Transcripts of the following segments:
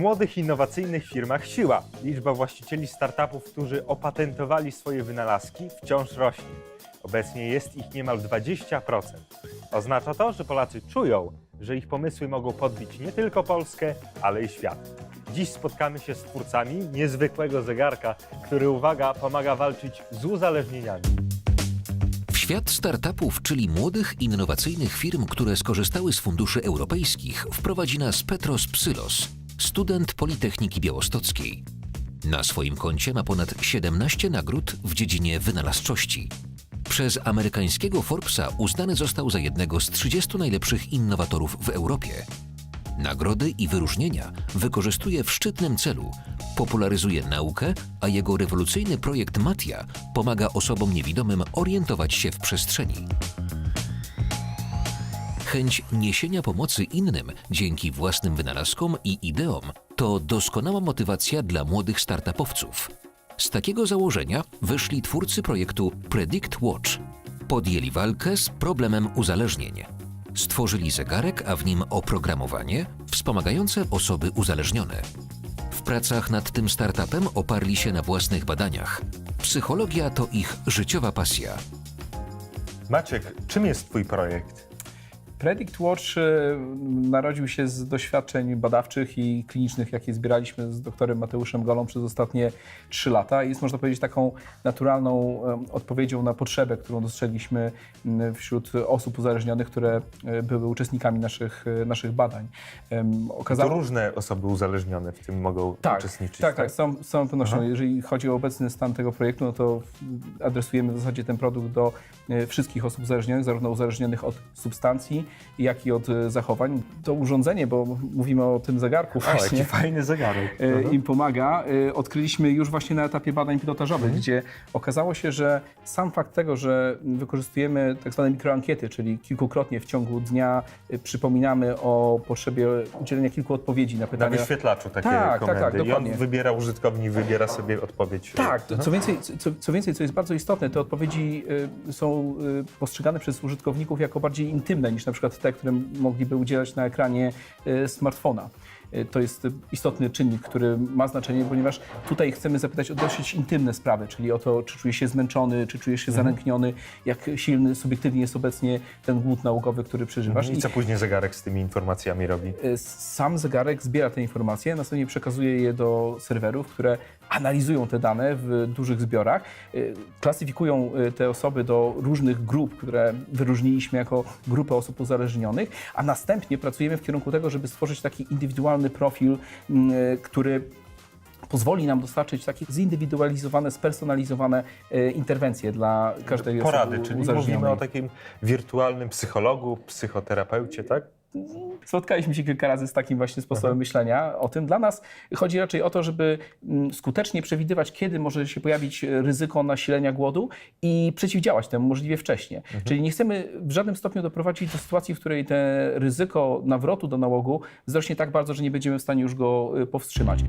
młodych, innowacyjnych firmach siła. Liczba właścicieli startupów, którzy opatentowali swoje wynalazki, wciąż rośnie. Obecnie jest ich niemal 20%. Oznacza to, że Polacy czują, że ich pomysły mogą podbić nie tylko Polskę, ale i świat. Dziś spotkamy się z twórcami niezwykłego zegarka, który, uwaga, pomaga walczyć z uzależnieniami. W świat startupów, czyli młodych, innowacyjnych firm, które skorzystały z funduszy europejskich, wprowadzi nas Petros Psylos, student Politechniki Białostockiej. Na swoim koncie ma ponad 17 nagród w dziedzinie wynalazczości. Przez amerykańskiego Forbesa uznany został za jednego z 30 najlepszych innowatorów w Europie. Nagrody i wyróżnienia wykorzystuje w szczytnym celu, popularyzuje naukę, a jego rewolucyjny projekt Matia pomaga osobom niewidomym orientować się w przestrzeni. Chęć niesienia pomocy innym dzięki własnym wynalazkom i ideom to doskonała motywacja dla młodych startupowców. Z takiego założenia wyszli twórcy projektu Predict Watch. Podjęli walkę z problemem uzależnień. Stworzyli zegarek, a w nim oprogramowanie wspomagające osoby uzależnione. W pracach nad tym startupem oparli się na własnych badaniach. Psychologia to ich życiowa pasja. Maciek, czym jest Twój projekt? Predict Watch narodził się z doświadczeń badawczych i klinicznych, jakie zbieraliśmy z doktorem Mateuszem Golą przez ostatnie 3 lata. Jest, można powiedzieć, taką naturalną odpowiedzią na potrzebę, którą dostrzegliśmy wśród osób uzależnionych, które były uczestnikami naszych badań. To różne osoby uzależnione w tym mogą uczestniczyć. Tak, z całą pewnością. Jeżeli chodzi o obecny stan tego projektu, no to adresujemy w zasadzie ten produkt do wszystkich osób uzależnionych, zarówno uzależnionych od substancji, jak i od zachowań. To urządzenie, bo mówimy o tym zegarku właśnie, jaki fajny zegarek. im pomaga. Odkryliśmy już właśnie na etapie badań pilotażowych, gdzie okazało się, że sam fakt tego, że wykorzystujemy tak zwane mikroankiety, czyli kilkukrotnie w ciągu dnia przypominamy o potrzebie udzielenia kilku odpowiedzi na pytania. Na wyświetlaczu takie komendy. Tak, I on dokładnie. wybiera, użytkownik wybiera sobie odpowiedź. Tak, co więcej, co jest bardzo istotne, te odpowiedzi są postrzegane przez użytkowników jako bardziej intymne niż na przykład te, które mogliby udzielać na ekranie smartfona. To jest istotny czynnik, który ma znaczenie, ponieważ tutaj chcemy zapytać o dosyć intymne sprawy, czyli o to, czy czujesz się zmęczony, czy czujesz się zanękniony, jak silny subiektywnie jest obecnie ten głód naukowy, który przeżywasz. I co później zegarek z tymi informacjami robi? Sam zegarek zbiera te informacje, następnie przekazuje je do serwerów, które analizują te dane w dużych zbiorach, klasyfikują te osoby do różnych grup, które wyróżniliśmy jako grupę osób uzależnionych, a następnie pracujemy w kierunku tego, żeby stworzyć taki indywidualny profil, który pozwoli nam dostarczyć takie zindywidualizowane, spersonalizowane interwencje dla każdej osoby Porady, czyli uzależnionej. mówimy o takim wirtualnym psychologu, psychoterapeucie, tak? Spotkaliśmy się kilka razy z takim właśnie sposobem myślenia o tym. Dla nas chodzi raczej o to, żeby skutecznie przewidywać, kiedy może się pojawić ryzyko nasilenia głodu i przeciwdziałać temu możliwie wcześnie. Czyli nie chcemy w żadnym stopniu doprowadzić do sytuacji, w której te ryzyko nawrotu do nałogu wzrośnie tak bardzo, że nie będziemy w stanie już go powstrzymać.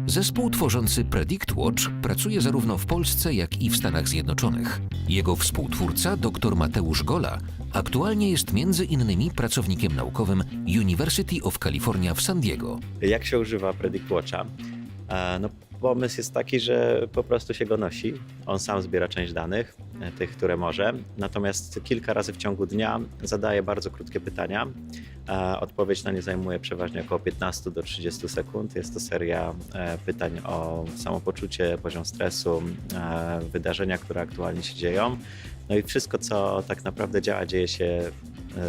Zespół tworzący Predict Watch pracuje zarówno w Polsce, jak i w Stanach Zjednoczonych. Jego współtwórca, dr Mateusz Gola, aktualnie jest między innymi pracownikiem naukowym University of California w San Diego. Jak się używa Predict Watcha? No, pomysł jest taki, że po prostu się go nosi. On sam zbiera część danych, tych, które może. Natomiast kilka razy w ciągu dnia zadaje bardzo krótkie pytania. Odpowiedź na nie zajmuje przeważnie około 15 do 30 sekund. Jest to seria pytań o samopoczucie, poziom stresu, wydarzenia, które aktualnie się dzieją. No i wszystko, co tak naprawdę działa, dzieje się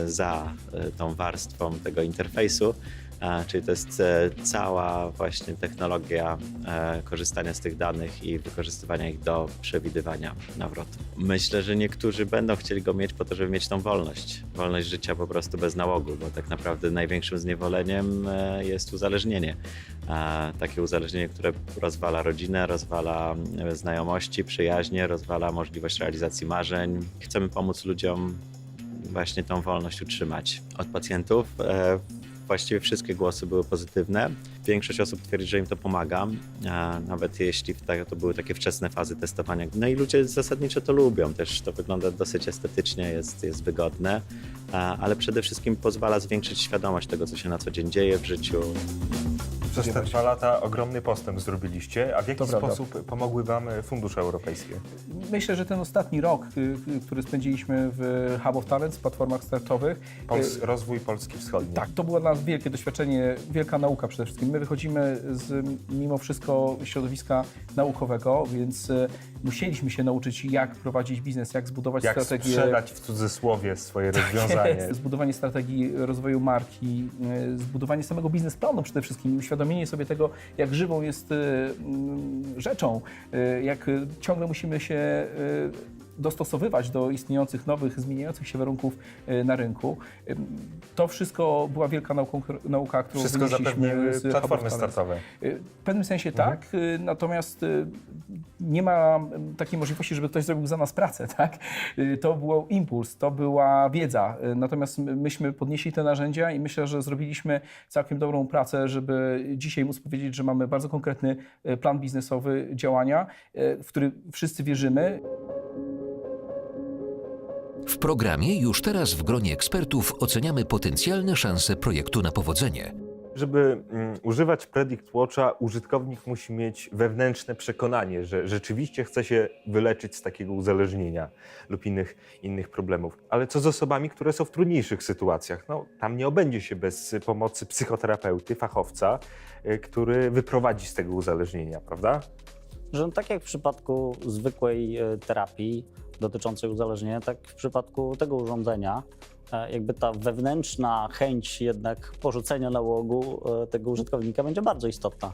za tą warstwą tego interfejsu. Czyli to jest cała właśnie technologia korzystania z tych danych i wykorzystywania ich do przewidywania nawrotu. Myślę, że niektórzy będą chcieli go mieć po to, żeby mieć tą wolność. Wolność życia po prostu bez nałogu, bo tak naprawdę największym zniewoleniem jest uzależnienie. Takie uzależnienie, które rozwala rodzinę, rozwala znajomości, przyjaźnie, rozwala możliwość realizacji marzeń. Chcemy pomóc ludziom właśnie tą wolność utrzymać od pacjentów. właściwie wszystkie głosy były pozytywne. Większość osób twierdzi, że im to pomaga, nawet jeśli to były takie wczesne fazy testowania. No i ludzie zasadniczo to lubią, też to wygląda dosyć estetycznie, jest wygodne, ale przede wszystkim pozwala zwiększyć świadomość tego, co się na co dzień dzieje w życiu. Przez te 2 lata ogromny postęp zrobiliście, a w jaki To prawda. sposób pomogły Wam fundusze europejskie? Myślę, że ten ostatni rok, który spędziliśmy w Hub of Talents, platformach startowych, Rozwój Polski Wschodniej. tak, to było dla nas wielkie doświadczenie, wielka nauka przede wszystkim. My wychodzimy z mimo wszystko środowiska naukowego, więc musieliśmy się nauczyć, jak prowadzić biznes, jak zbudować Jak strategię. sprzedać w cudzysłowie swoje rozwiązanie. Zbudowanie strategii rozwoju marki, zbudowanie samego biznesplanu przede wszystkim, uświadomienie sobie tego, jak żywą jest rzeczą, jak ciągle musimy się dostosowywać do istniejących nowych, zmieniających się warunków na rynku. To wszystko była wielka nauka, którą Wszystko wynieśliśmy zapewniły z Hub of platformy Talents. startowe. W pewnym sensie tak, natomiast nie ma takiej możliwości, żeby ktoś zrobił za nas pracę, tak? To był impuls, to była wiedza, natomiast myśmy podnieśli te narzędzia i myślę, że zrobiliśmy całkiem dobrą pracę, żeby dzisiaj móc powiedzieć, że mamy bardzo konkretny plan biznesowy działania, w który wszyscy wierzymy. W programie już teraz w gronie ekspertów oceniamy potencjalne szanse projektu na powodzenie. Żeby używać Predict Watcha, użytkownik musi mieć wewnętrzne przekonanie, że rzeczywiście chce się wyleczyć z takiego uzależnienia lub innych problemów. Ale co z osobami, które są w trudniejszych sytuacjach? No, tam nie obędzie się bez pomocy psychoterapeuty, fachowca, który wyprowadzi z tego uzależnienia, prawda? Że tak jak w przypadku zwykłej terapii dotyczącej uzależnienia, tak w przypadku tego urządzenia, jakby ta wewnętrzna chęć jednak porzucenia nałogu tego użytkownika będzie bardzo istotna.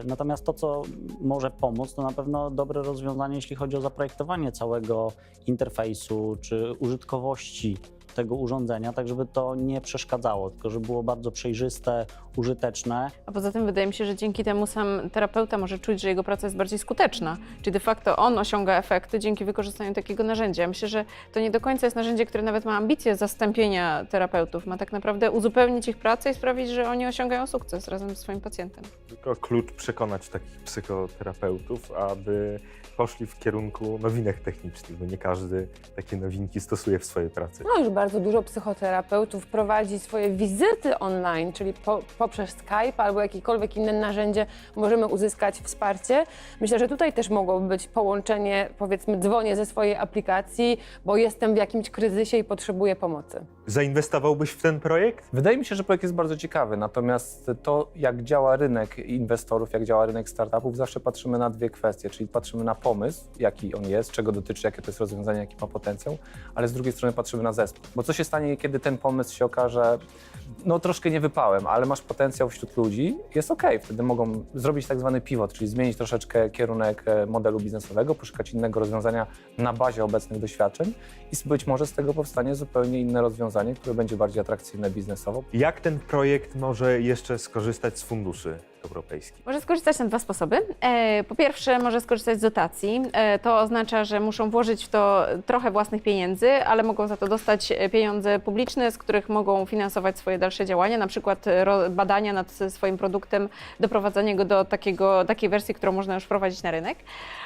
Natomiast to, co może pomóc, to na pewno dobre rozwiązanie, jeśli chodzi o zaprojektowanie całego interfejsu czy użytkowości tego urządzenia, tak żeby to nie przeszkadzało, tylko żeby było bardzo przejrzyste, użyteczne. A poza tym wydaje mi się, że dzięki temu sam terapeuta może czuć, że jego praca jest bardziej skuteczna. Czyli de facto on osiąga efekty dzięki wykorzystaniu takiego narzędzia. Myślę, że to nie do końca jest narzędzie, które nawet ma ambicje zastąpienia terapeutów. Ma tak naprawdę uzupełnić ich pracę i sprawić, że oni osiągają sukces razem ze swoim pacjentem. Tylko klucz przekonać takich psychoterapeutów, aby poszli w kierunku nowinek technicznych, bo nie każdy takie nowinki stosuje w swojej pracy. No już bardzo dużo psychoterapeutów prowadzi swoje wizyty online, czyli poprzez Skype albo jakiekolwiek inne narzędzie możemy uzyskać wsparcie. Myślę, że tutaj też mogłoby być połączenie, powiedzmy, dzwonię ze swojej aplikacji, bo jestem w jakimś kryzysie i potrzebuję pomocy. Zainwestowałbyś w ten projekt? Wydaje mi się, że projekt jest bardzo ciekawy, natomiast to, jak działa rynek inwestorów, jak działa rynek startupów, zawsze patrzymy na dwie kwestie, czyli patrzymy na pomysł, jaki on jest, czego dotyczy, jakie to jest rozwiązanie, jaki ma potencjał, ale z drugiej strony patrzymy na zespół. Bo co się stanie, kiedy ten pomysł się okaże, no troszkę nie wypałem, ale masz potencjał wśród ludzi, jest okej. Wtedy mogą zrobić tak zwany pivot, czyli zmienić troszeczkę kierunek modelu biznesowego, poszukać innego rozwiązania na bazie obecnych doświadczeń i być może z tego powstanie zupełnie inne rozwiązanie, które będzie bardziej atrakcyjne biznesowo. Jak ten projekt może jeszcze skorzystać z funduszy europejskich? Może skorzystać na 2 sposoby. Po pierwsze, może skorzystać z dotacji. To oznacza, że muszą włożyć w to trochę własnych pieniędzy, ale mogą za to dostać pieniądze publiczne, z których mogą finansować swoje dalsze działania, na przykład badania nad swoim produktem, doprowadzenie go do takiej wersji, którą można już wprowadzić na rynek.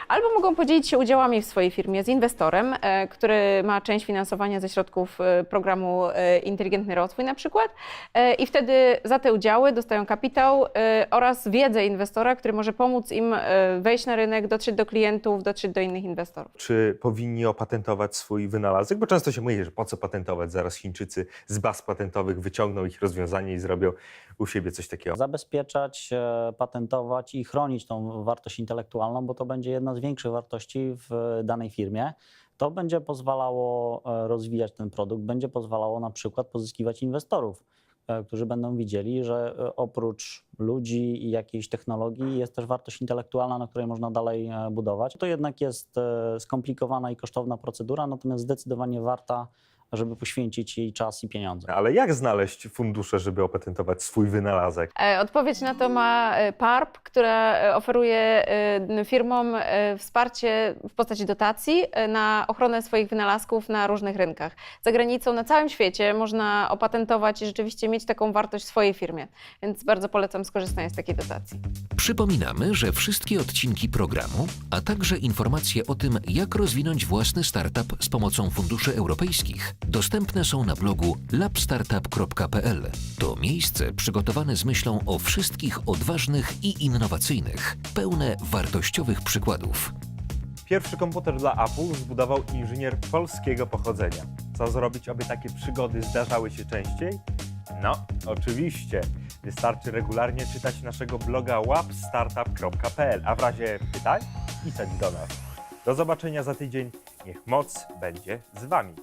Albo mogą podzielić się udziałami w swojej firmie z inwestorem, który ma część finansowania ze środków programu Inteligentny Rozwój na przykład i wtedy za te udziały dostają kapitał oraz wiedzę inwestora, który może pomóc im wejść na rynek, dotrzeć do klientów, dotrzeć do innych inwestorów. Czy powinni opatentować swój wynalazek? Bo często się mówi, że po co patentować? Zaraz Chińczycy z baz patentowych wyciągną ich rozwiązanie i zrobią u siebie coś takiego. Zabezpieczać, patentować i chronić tą wartość intelektualną, bo to będzie jedna z większych wartości w danej firmie. To będzie pozwalało rozwijać ten produkt, będzie pozwalało na przykład pozyskiwać inwestorów, którzy będą widzieli, że oprócz ludzi i jakiejś technologii jest też wartość intelektualna, na której można dalej budować. To jednak jest skomplikowana i kosztowna procedura, natomiast zdecydowanie warta, żeby poświęcić jej czas i pieniądze. Ale jak znaleźć fundusze, żeby opatentować swój wynalazek? Odpowiedź na to ma PARP, która oferuje firmom wsparcie w postaci dotacji na ochronę swoich wynalazków na różnych rynkach. Za granicą, na całym świecie można opatentować i rzeczywiście mieć taką wartość w swojej firmie, więc bardzo polecam skorzystanie z takiej dotacji. Przypominamy, że wszystkie odcinki programu, a także informacje o tym, jak rozwinąć własny startup z pomocą funduszy europejskich, dostępne są na blogu labstartup.pl. To miejsce przygotowane z myślą o wszystkich odważnych i innowacyjnych, pełne wartościowych przykładów. Pierwszy komputer dla Apple zbudował inżynier polskiego pochodzenia. Co zrobić, aby takie przygody zdarzały się częściej? No, oczywiście. Wystarczy regularnie czytać naszego bloga łapstartup.pl, a w razie pytań pisać do nas. Do zobaczenia za tydzień. Niech moc będzie z Wami.